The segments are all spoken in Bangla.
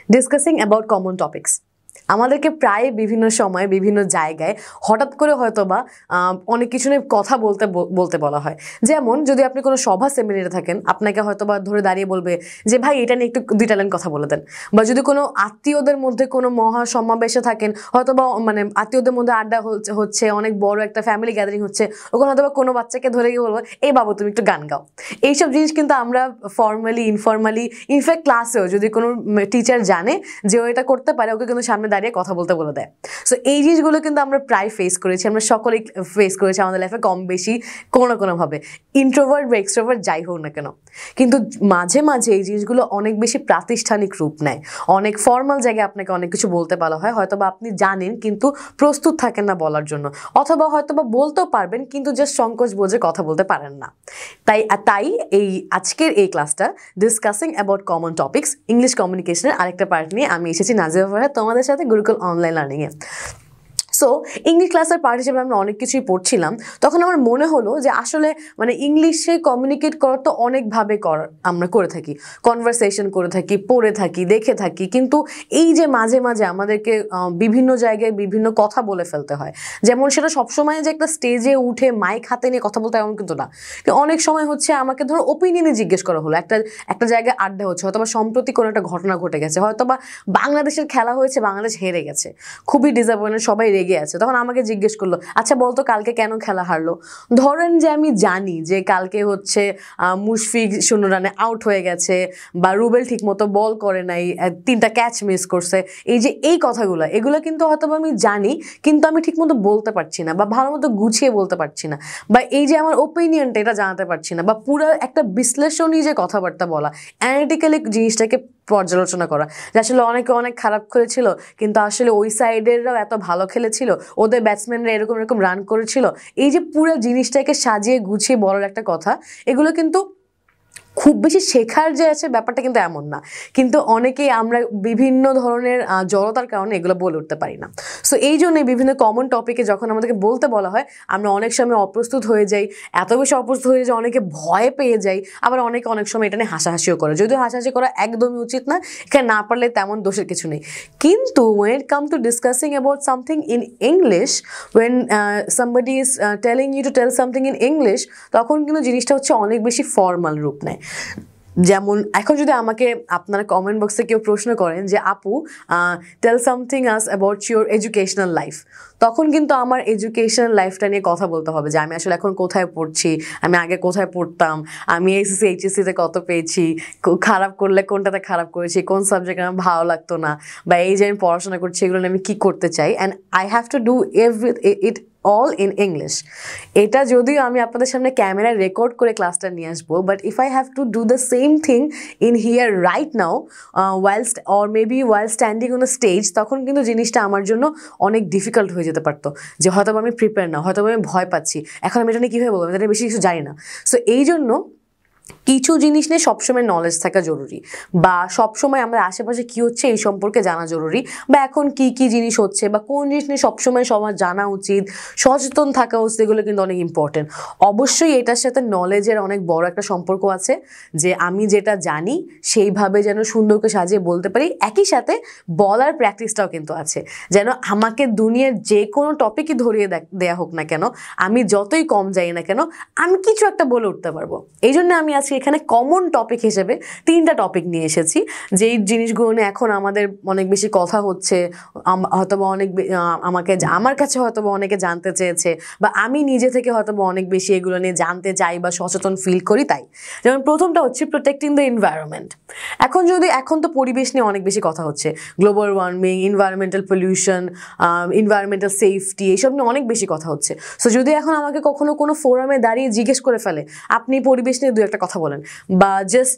ডিসকাসিং অ্যাবাউট কমন টপিকস আমাদেরকে প্রায় বিভিন্ন সময় বিভিন্ন জায়গায় হঠাৎ করে হয়তোবা অনেক কিছু নিয়ে কথা বলতে বলা হয়। যেমন যদি আপনি কোনো সভা সেমিনারে থাকেন, আপনাকে হয়তোবা ধরে দাঁড়িয়ে বলবে যে ভাই এটা নিয়ে একটু 2টা লাইন কথা বলে দেন। বা যদি কোনো আত্মীয়দের মধ্যে কোনো মহা সমাবেশে থাকেন, হয়তোবা মানে আত্মীয়দের মধ্যে আড্ডা হচ্ছে, অনেক বড় একটা ফ্যামিলি গ্যাদারিং হচ্ছে, ওখানে হয়তোবা কোনো বাচ্চাকে ধরে গিয়ে বলবো এই বাবু তুমি একটু গান গাও। এইসব জিনিস কিন্তু আমরা ফর্মালি ইনফর্মালি ইনফ্যাক্ট ক্লাসেও যদি কোনো টিচার জানে যে ও এটা করতে পারে, ওকে কিন্তু সামনে দাঁড়িয়ে কথা বলতে বলে দেয়। সো এই জিনিসগুলো কিন্তু আমরা প্রায় ফেস করেছি, আমরা সকলেই ফেস করেছি আমাদের লাইফে কম বেশি কোনো কোনোভাবে, ইন্ট্রোভার্ট বা এক্সট্রোভার্ট যাই হোক না কেন। কিন্তু মাঝে মাঝে এই জিনিসগুলো অনেক বেশি প্রাতিষ্ঠানিক রূপ নেয়, অনেক ফর্মাল জায়গায় আপনাকে অনেক কিছু বলতে বলা হয়, হয়তোবা আপনি জানেন কিন্তু প্রস্তুত থাকেন না বলার জন্য, অথবা হয়তোবা বলতেও পারবেন কিন্তু জাস্ট সংকোচ বোঝে কথা বলতে পারেন না। তাই এই আজকের এই ক্লাসটা discussing about common topics English কমিউনিকেশনের আরেকটা পার্ট নিয়ে আমি এসেছি নাজিয়া ফারহাদ তোমাদের সাথে গুরুকুল অনলাইন লার্নিংয়ে। সো ইংলিশ ক্লাসের পার্ট হিসেবে আমরা অনেক কিছুই পড়ছিলাম, তখন আমার মনে হলো যে আসলে মানে ইংলিশে কমিউনিকেট করার তো অনেকভাবে আমরা করে থাকি, কনভারসেশন করে থাকি, পড়ে থাকি, দেখে থাকি, কিন্তু এই যে মাঝে মাঝে আমাদেরকে বিভিন্ন জায়গায় বিভিন্ন কথা বলে ফেলতে হয়, যেমন সেটা সবসময় যে একটা স্টেজে উঠে মাইক হাতে নিয়ে কথা বলতে এমন কিন্তু না। অনেক সময় হচ্ছে আমাকে ধরো ওপিনিয়নে জিজ্ঞেস করা হলো, একটা জায়গায় আড্ডা হচ্ছে, হয়তোবা সম্প্রতি কোনো একটা ঘটনা ঘটে গেছে, হয়তোবা বাংলাদেশের খেলা হয়েছে, বাংলাদেশ হেরে গেছে, খুবই ডিসঅ্যাপয়েন্টেড, সবাই রেগে আছে, তখন আমাকে জিজ্ঞেস করলো আচ্ছা বলতো কালকে কেন খেলা হারলো। ধরেন যে আমি জানি যে কালকে হচ্ছে মুশফিক 0 রানে আউট হয়ে গেছে, বা রুবেল ঠিক মতো বল করে নাই, 3টা ক্যাচ মিস করছে, এই যে এই কথাগুলো এগুলো কিন্তু হয়তো আমি জানি, কিন্তু আমি ঠিক মতো বলতে পারছি না, বা ভালো মতো গুছিয়ে বলতে পারছি না, বা এই যে আমার ওপিনিয়নটা এটা জানাতে পারছি না, বা পুরো একটা বিশ্লেষণী যে কথাবার্তা বলা, অ্যানালিটিক্যালি জিনিসটাকে পর্যালোচনা করা, যে আসলে অনেকে অনেক খারাপ খেলেছিল কিন্তু আসলে ওই সাইডেররাও এত ভালো খেলেছিল, ওদের ব্যাটসম্যানরা এরকম এরকম রান করেছিল, এই যে পুরো জিনিসটাকে সাজিয়ে গুছিয়ে বলার একটা কথা, এগুলো কিন্তু খুব বেশি শেখার যে আছে ব্যাপারটা কিন্তু এমন না, কিন্তু অনেকেই আমরা বিভিন্ন ধরনের জড়তার কারণে এগুলো বলে উঠতে পারি না। সো এই জন্যই বিভিন্ন কমন টপিকে যখন আমাদেরকে বলতে বলা হয়, আমরা অনেক সময় অপ্রস্তুত হয়ে যাই, এত বেশি অপ্রস্তুত হয়ে যাই অনেকে ভয় পেয়ে যাই, আবার অনেকে অনেক সময় এটা নিয়ে হাসাহাসিও করে, যদিও হাসাহাসি করা একদমই উচিত না, এখানে না পারলে তেমন দোষের কিছু নেই। কিন্তু when it comes to discussing about something in English, when somebody is telling you to tell something in English, তখন কিন্তু জিনিসটা হচ্ছে অনেক বেশি ফর্মাল রূপ নেয়। যেমন এখন যদি আমাকে আপনারা কমেন্ট বক্সে কেউ প্রশ্ন করেন যে আপু tell something us about your educational life, তখন কিন্তু আমার এডুকেশনাল লাইফটা নিয়ে কথা বলতে হবে, যে আমি আসলে এখন কোথায় পড়ছি, আমি আগে কোথায় পড়তাম, আমি এসএসসি এইচএসসিতে কত পেয়েছি, খারাপ করলে কোনটাতে খারাপ করেছি, কোন সাবজেক্ট আমার ভালো লাগতো না, বা এই যে আমি পড়াশোনা করছি এগুলো নিয়ে আমি কী করতে চাই, and I have to do it all in English. এটা যদিও আমি আপনাদের সামনে ক্যামেরায় রেকর্ড করে ক্লাসটা নিয়ে আসবো, but if I have to do the same thing in here right now while standing on a stage, তখন কিন্তু জিনিসটা আমার জন্য অনেক ডিফিকাল্ট হয়ে যেতে পারতো, যে হয়তো আমি প্রিপেয়ার না, হয়তো আমি ভয় পাচ্ছি, এখন আমি এটা নিয়ে কীভাবে বলবো, আমি এটা বেশি কিছু জানি না। সো এই জন্য কিছু জিনিস নিয়ে সবসময় নলেজ থাকা জরুরি, বা সবসময় আমাদের আশেপাশে কী হচ্ছে এই সম্পর্কে জানা জরুরি, বা এখন কি কি জিনিস হচ্ছে বা কোন জিনিস নিয়ে সবসময় সবার জানা উচিত, সচেতন থাকা উচিত, এগুলো কিন্তু অনেক ইম্পর্টেন্ট। অবশ্যই এটার সাথে নলেজের অনেক বড় একটা সম্পর্ক আছে, যে আমি যেটা জানি সেইভাবে যেন সুন্দরকে সাজিয়ে বলতে পারি, একই সাথে বলার প্র্যাকটিসটাও কিন্তু আছে, যেন আমাকে দুনিয়ার যে কোনো টপিকই ধরিয়ে দেয়া হোক না কেন, আমি যতই কম যাই না কেন, আমি কিছু একটা বলে উঠতে পারবো। এই জন্য আমি আজকে এখানে কমন টপিক হিসেবে 3টা টপিক নিয়ে এসেছি, যেই জিনিসগুলো নিয়ে এখন আমাদের অনেক বেশি কথা হচ্ছে, হয়তোবা আমার কাছে হয়তোবা অনেকে জানতে চেয়েছে, বা আমি নিজে থেকে হয়তোবা অনেক বেশি এগুলো নিয়ে জানতে চাই বা সচেতন ফিল করি। তাই যেমন প্রথমটা হচ্ছে প্রোটেক্টিং দ্য এনভায়রনমেন্ট। এখন তো পরিবেশ নিয়ে অনেক বেশি কথা হচ্ছে, global warming, environmental pollution, environmental safety, এইসব নিয়ে অনেক বেশি কথা হচ্ছে। সো যদি এখন আমাকে কখনো কোনো ফোরামে দাঁড়িয়ে জিজ্ঞেস করে ফেলে আপনি পরিবেশ নিয়ে 2-একটা কথা বলেন, বা just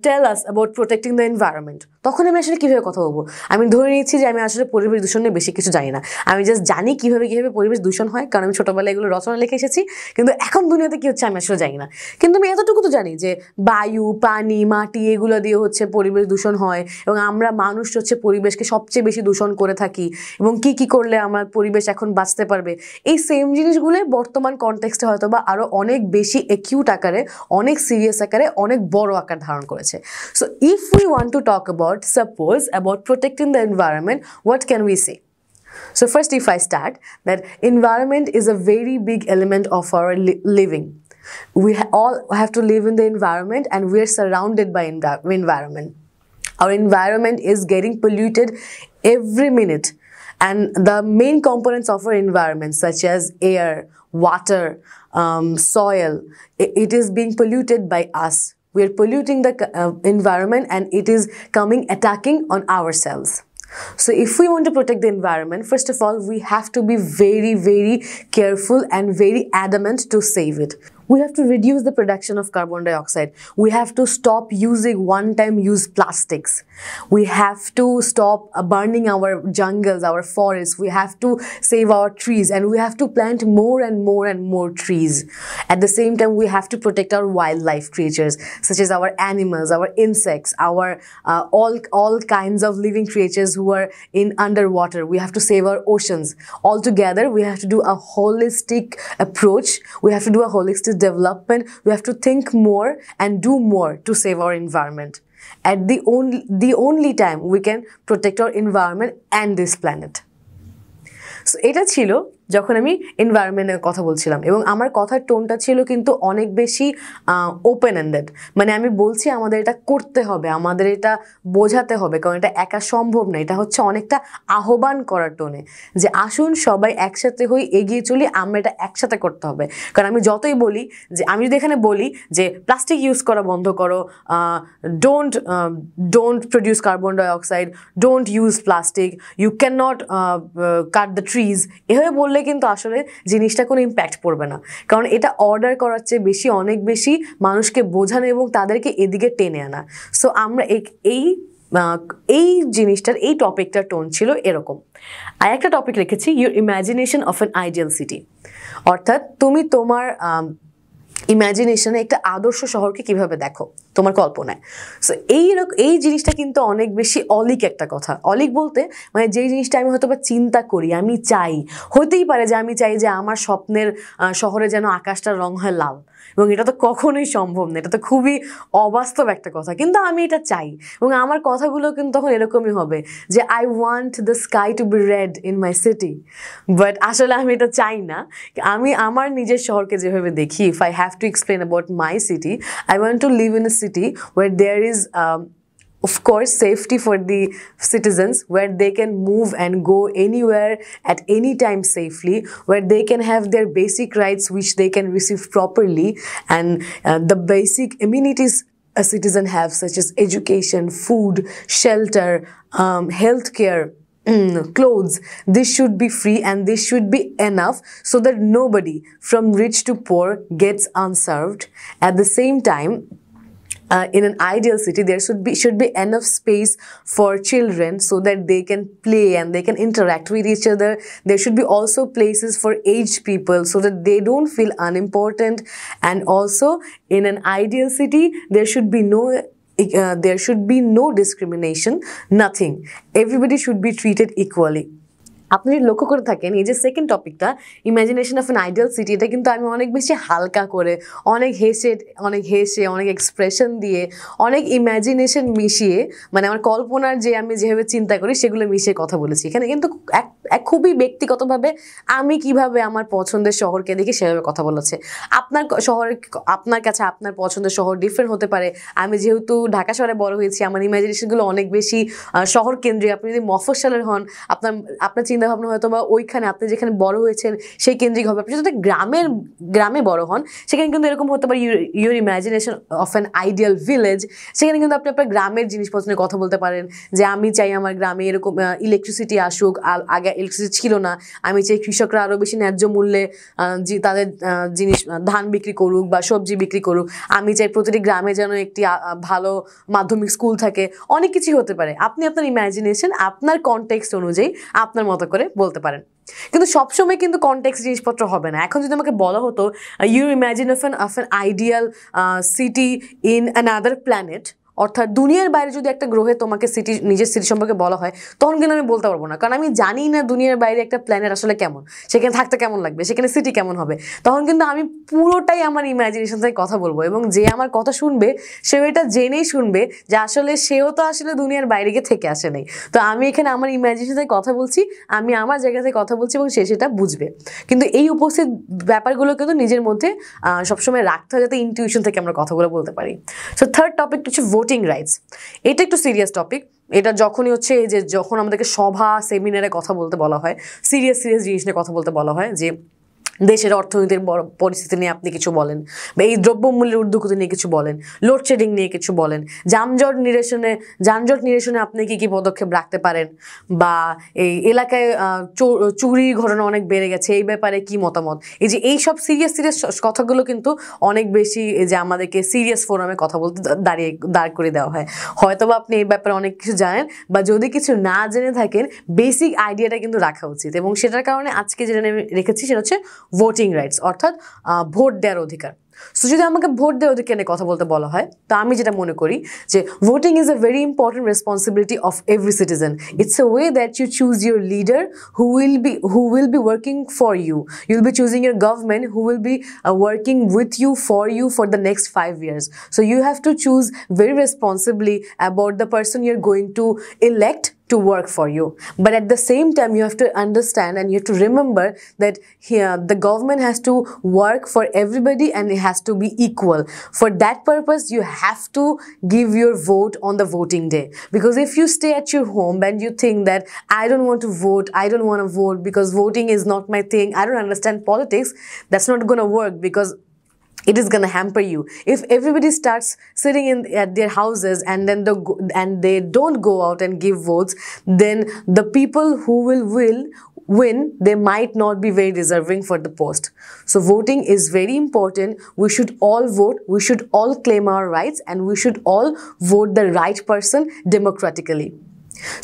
tell us about protecting the environment, তখন আমি আসলে কীভাবে কথা বলবো? আমি ধরে নিচ্ছি যে আমি আসলে পরিবেশ দূষণ নিয়ে বেশি কিছু জানি না, আমি জাস্ট জানি কীভাবে পরিবেশ দূষণ হয়, কারণ আমি ছোটোবেলায় এগুলো রচনা লিখে এসেছি, কিন্তু এখন দুনিয়াতে কী হচ্ছে আমি আসলে জানি না। কিন্তু আমি এতটুকু তো জানি যে বায়ু, পানি, মাটি এগুলো দিয়ে হচ্ছে পরিবেশ দূষণ হয়, এবং আমরা মানুষ হচ্ছে পরিবেশকে সবচেয়ে বেশি দূষণ করে থাকি, এবং কি কি করলে আমার পরিবেশ এখন বাঁচতে পারবে। এই সেম জিনিসগুলো বর্তমান কনটেক্সটে হয়তো বা আরও অনেক বেশি অ্যাকিউট আকারে, অনেক সিরিয়াস সিরিয়াস আকারে অনেক বড় আকার ধারণ করেছে। So if we want to talk about suppose about protecting the environment, what can we say? So first, if I start, that environment is a very big element of our living. We all have to live in the environment, and we are surrounded by environment. Our environment is getting polluted every minute, and the main components of our environment, such as air, water, soil, it is being polluted by us. We are polluting the environment, and it is attacking on ourselves. So if we want to protect the environment, first of all, we have to be very, very careful and very adamant to save it. We have to reduce the production of carbon dioxide. We have to stop using one-time use plastics. We have to stop burning our jungles, our forests. We have to save our trees, and we have to plant more and more and more trees. At the same time, we have to protect our wildlife creatures, such as our animals, our insects, our all kinds of living creatures who are in underwater. We have to save our oceans. Altogether, we have to do a holistic approach. We have to do a holistic development. We have to think more and do more to save our environment. At the only time we can protect our environment and this planet. So এটা ছিল যখন আমি এনভায়রনমেন্টের কথা বলছিলাম, এবং আমার কথার টোনটা ছিল কিন্তু অনেক বেশি ওপেন এন্ডেড। মানে আমি বলছি আমাদের এটা করতে হবে, আমাদের এটা বোঝাতে হবে, কারণ এটা একা সম্ভব না। এটা হচ্ছে অনেকটা আহ্বান করার টোনে, যে আসুন সবাই একসাথে হই, এগিয়ে চলি, আমরা এটা একসাথে করতে হবে। কারণ আমি যতই বলি, যে আমি যদি এখানে বলি যে প্লাস্টিক ইউজ করা বন্ধ করো, don't produce carbon dioxide, don't use plastic, you can not cut the trees, এভাবে বললে কিন্তু আসলে জিনিসটা কোনো ইম্প্যাক্ট পড়বে না। কারণ এটা অর্ডার করার চেয়ে বেশি, অনেক বেশি মানুষকে বোঝানো এবং তাদেরকে এদিকে টেনে আনা। সো আমরা এই জিনিসটার, এই টপিকটার টোন ছিল এরকম। আর একটা টপিক রেখেছি, your imagination of an ideal city. অর্থাৎ তুমি তোমার ইমাজিনেশনে একটা আদর্শ শহরকে কিভাবে দেখো তোমার কল্পনায়। সো এই জিনিসটা কিন্তু অনেক বেশি অলিক একটা কথা। অলিক বলতে মানে যেই জিনিসটা আমি হয়তো বা চিন্তা করি, আমি চাই, হতেই পারে যে আমি চাই যে আমার স্বপ্নের শহরে যেন আকাশটার রং হয় লাল, এবং এটা তো কখনোই সম্ভব না, এটা তো খুবই অবাস্তব একটা কথা, কিন্তু আমি এটা চাই। এবং আমার কথাগুলো কিন্তু তখন এরকমই হবে যে I want the sky to be red in my city, but আসলে আমি এটা চাই না। আমি আমার নিজের শহরকে যেভাবে দেখি, if I have to explain about my city, I want to live in a city where there is of course safety for the citizens, where they can move and go anywhere at any time safely, where they can have their basic rights which they can receive properly, and the basic amenities a citizen have, such as education, food, shelter, healthcare, clothes. This should be free, and this should be enough so that nobody from rich to poor gets unserved. At the same time, in an ideal city, there should be enough space for children so that they can play and they can interact with each other. There should be also places for aged people so that they don't feel unimportant. And also, in an ideal city, there should be no discrimination, nothing. Everybody should be treated equally. আপনি যদি লক্ষ্য করে থাকেন, এই যে সেকেন্ড টপিকটা, imagination of an ideal city, এটা কিন্তু আমি অনেক বেশি হালকা করে, অনেক হেসে অনেক এক্সপ্রেশন দিয়ে, অনেক ইমাজিনেশন মিশিয়ে, মানে আমার কল্পনার যে আমি যেভাবে চিন্তা করি সেগুলো মিশিয়ে কথা বলেছি। এখানে কিন্তু এক খুবই ব্যক্তিগতভাবে আমি কিভাবে আমার পছন্দের শহরকে দেখি সেভাবে কথা বলেছে। আপনার কাছে আপনার পছন্দের শহর ডিফারেন্ট হতে পারে। আমি যেহেতু ঢাকা শহরে বড় হয়েছি, আমার ইমাজিনেশনগুলো অনেক বেশি শহর কেন্দ্রিক। আপনি যদি মফস্বলের হন, আপনার চিন্তাভাবনা হয়তো বা ওইখানে আপনি যেখানে বড় হয়েছেন সেই কেন্দ্রিক হবে। আপনি যদি গ্রামে বড় হন, সেখানে কিন্তু এরকম হতে পারে your imagination of an ideal village. সেখানে কিন্তু আপনি আপনার গ্রামের জিনিসপত্র নিয়ে কথা বলতে পারেন, যে আমি চাই আমার গ্রামে এরকম ইলেকট্রিসিটি আসুক, আগে ইলেকট্রিসিটি ছিল না, আমি চাই কৃষকরা আরও বেশি ন্যায্য মূল্যে তাদের জিনিস ধান বিক্রি করুক বা সবজি বিক্রি করুক, আমি চাই প্রতিটি গ্রামে যেন একটি ভালো মাধ্যমিক স্কুল থাকে। অনেক কিছুই হতে পারে। আপনি আপনার ইমাজিনেশন আপনার কনটেক্সট অনুযায়ী আপনার মতো করে বলতে পারেন, কিন্তু সবসময় কিন্তু কনটেক্সট জিনিসপত্র হবে না। এখন যদি আমাকে বলা হতো you imagine of an ideal city in another planet, অর্থাৎ দুনিয়ার বাইরে যদি একটা গ্রহে তোমাকে সিটি নিজের সিটি সম্পর্কে বলা হয়, তখন কিন্তু আমি বলতে পারবো না, কারণ আমি জানি না দুনিয়ার বাইরে একটা প্ল্যানেট আসলে কেমন, সেখানে থাকতে কেমন লাগবে, সেখানে সিটি কেমন হবে। তখন কিন্তু আমি পুরোটাই আমার ইমাজিনেশন থেকে কথা বলবো, এবং যে আমার কথা শুনবে সেও এটা জেনেই শুনবে যে আসলে সেও তো আসলে দুনিয়ার বাইরে গিয়ে থেকে আসে নাই। তো আমি এখানে আমার ইমাজিনেশন থেকে কথা বলছি, আমি আমার জায়গা থেকে কথা বলছি, এবং সে সেটা বুঝবে। কিন্তু এই উপস্থিত ব্যাপারগুলো কিন্তু নিজের মধ্যে সবসময় রাখতে হয়, যাতে ইনটিউশন থেকে আমরা কথাগুলো বলতে পারি। সো থার্ড টপিকটা হচ্ছে ভোটিং রাইটস। এটা একটু সিরিয়াস টপিক। এটা যখনই হচ্ছে যে যখন আমাদেরকে সভা সেমিনারে কথা বলতে বলা হয়, সিরিয়াস জিনিস নিয়ে কথা বলতে বলা হয়, যে দেশের অর্থনীতির পরিস্থিতি নিয়ে আপনি কিছু বলেন, বা এই দ্রব্যমূল্যের ঊর্ধ্বগতি নিয়ে কিছু বলেন, লোডশেডিং নিয়ে কিছু বলেন, যানজট নিরসনে আপনি কি কি পদক্ষেপ রাখতে পারেন, বা এই এলাকায় চুরির ঘটনা অনেক বেড়ে গেছে, এই ব্যাপারে কি মতামত। এইসব সিরিয়াস কথাগুলো কিন্তু অনেক বেশি যে আমাদেরকে সিরিয়াস ফোরামে কথা বলতে দাঁড় করে দেওয়া হয়। হয়তোবা আপনি এই ব্যাপারে অনেক কিছু জানেন, বা যদি কিছু না জেনে থাকেন, বেসিক আইডিয়াটা কিন্তু রাখা উচিত। এবং সেটার কারণে আজকে যেটা আমি রেখেছি সেটা হচ্ছে ভোটিং রাইটস, অর্থাৎ ভোট দেওয়ার অধিকার। সো যদি আমাকে ভোট দেওয়ার অধিকার নিয়ে কথা বলতে বলা হয়, তো আমি যেটা মনে করি যে voting is a very important responsibility of every citizen. It's a way that you choose your leader who will be working for you. You'll be choosing your government who will be working with you for the next 5 years. So you have to choose very responsibly about the person you're going to elect to work for you. But at the same time, you have to understand and you have to remember that here the government has to work for everybody and it has to be equal. For that purpose, you have to give your vote on the voting day. Because if you stay at your home and you think that I don't want to vote because voting is not my thing, I don't understand politics, that's not going to work, because it is going to hamper you. If everybody starts sitting at their houses and then they don't go out and give votes, then the people who will win, they might not be very deserving for the post. So voting is very important. We should all vote, we should all claim our rights, and we should all vote the right person democratically.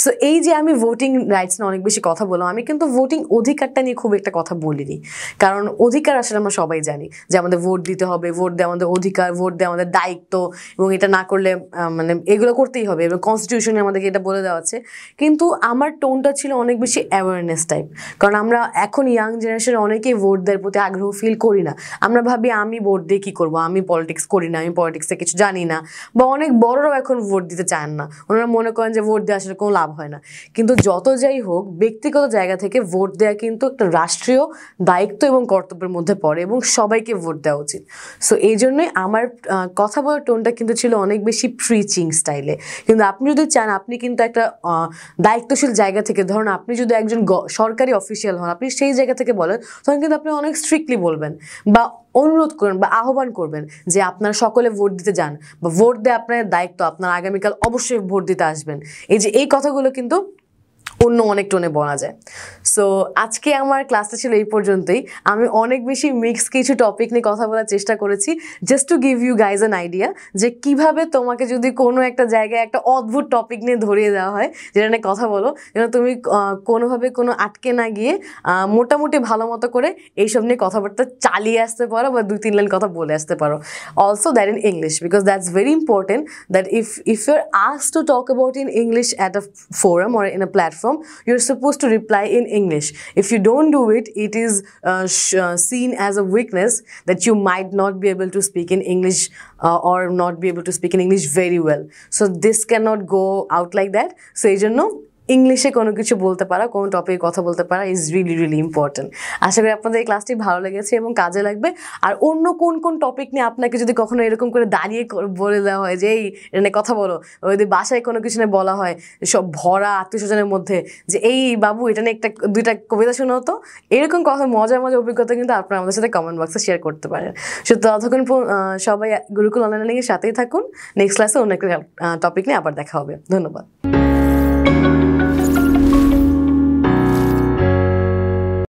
So এই যে আমি ভোটিং রাইটস নিয়ে অনেক বেশি কথা বললাম, আমি কিন্তু ভোটিং অধিকারটা নিয়ে খুব একটা কথা বলিনি। কারণ অধিকার আসলে আমরা সবাই জানি যে আমাদের ভোট দিতে হবে, ভোট দেওয়া আমাদের অধিকার, ভোট দেওয়া আমাদের দায়িত্ব, এবং এটা না করলে মানে এগুলো করতেই হবে, এবং কনস্টিটিউশনে আমাদেরকে এটা বলে দেওয়া আছে। কিন্তু আমার টোনটা ছিল অনেক বেশি অ্যাওয়ারনেস টাইপ, কারণ আমরা এখন ইয়াং জেনারেশনে অনেকেই ভোট দেওয়ার প্রতি আগ্রহ ফিল করি না। আমরা ভাবি আমি ভোট দিয়ে কী করবো, আমি পলিটিক্স করি না, আমি পলিটিক্সে কিছু জানি না, বা অনেক বড়রাও এখন ভোট দিতে চান না। ওনারা মনে করেন যে ভোট দিয়ে আসলে কোনো লাভ হয় না। কিন্তু যত যাই হোক, ব্যক্তিগত জায়গা থেকে ভোট দেওয়া কিন্তু একটা রাষ্ট্রীয় দায়িত্ব এবং কর্তব্যের মধ্যে পড়ে, এবং সবাইকে ভোট দেওয়া উচিত। সো এই জন্যই আমার কথা বলার টোনটা কিন্তু ছিল অনেক বেশি প্রিচিং স্টাইলে। কিন্তু আপনি যদি চান, আপনি কিন্তু একটা দায়িত্বশীল জায়গা থেকে, ধরুন আপনি যদি একজন সরকারি অফিসিয়াল হন, আপনি সেই জায়গা থেকে বলেন, তখন কিন্তু আপনি অনেক স্ট্রিক্টলি বলবেন, বা অনুরোধ করবেন, বা আহ্বান করবেন যে আপনারা সকলে ভোট দিতে যান, বা ভোট দেওয়া আপনার দায়িত্ব, আপনার আগামীকাল অবশ্যই ভোট দিতে আসবেন। এই কথাগুলো কিন্তু অন্য অনেক টোনে বলা যায়। সো আজকে আমার ক্লাসটা ছিল এই পর্যন্তই। আমি অনেক বেশি মিক্স কিছু টপিক নিয়ে কথা বলার চেষ্টা করেছি, just to give you guys an idea যে কিভাবে তোমাকে যদি কোনো একটা জায়গায় একটা অদ্ভুত টপিক নিয়ে ধরিয়ে দেওয়া হয়, যেটা নিয়ে কথা বলো, যেন তুমি কোনোভাবে কোনো আটকে না গিয়ে মোটামুটি ভালো মতো করে এইসব নিয়ে কথাবার্তা চালিয়ে আসতে পারো, বা 2-3 লাইন কথা বলে আসতে পারো। Also that in English, because that's very important that if you are asked to talk about in English at a forum or in a platform, you're supposed to reply in English. If you don't do it, it is seen as a weakness that you might not be able to speak in English or not be able to speak in English very well. So this cannot go out like that. So এই জন্য ইংলিশে কোনো কিছু বলতে পারা, কোনো টপিকে কথা বলতে পারা ইজ রিয়েলি ইম্পর্টেন্ট। আশা করি আপনাদের এই ক্লাসটি ভালো লেগেছে এবং কাজে লাগবে। আর অন্য কোন টপিক নিয়ে আপনাকে যদি কখনো এরকম করে দাঁড়িয়ে বলে দেওয়া হয় যে এই নিয়ে কথা বলো, যদি বাসায় কোনো কিছু নিয়ে বলা হয় সব ভরা আত্মীয়স্বজনের মধ্যে যে এই বাবু এটা নিয়ে 1-2টা কবিতা শোনাও তো, এরকম কথা মজার অভিজ্ঞতা কিন্তু আপনারা আমাদের সাথে কমেন্ট বক্সে শেয়ার করতে পারেন। সো ততক্ষণ সবাই গুরুকুল অনলাইন লিংকের সাথেই থাকুন। নেক্সট ক্লাসে অন্য একটা টপিক নিয়ে আবার দেখা হবে। ধন্যবাদ।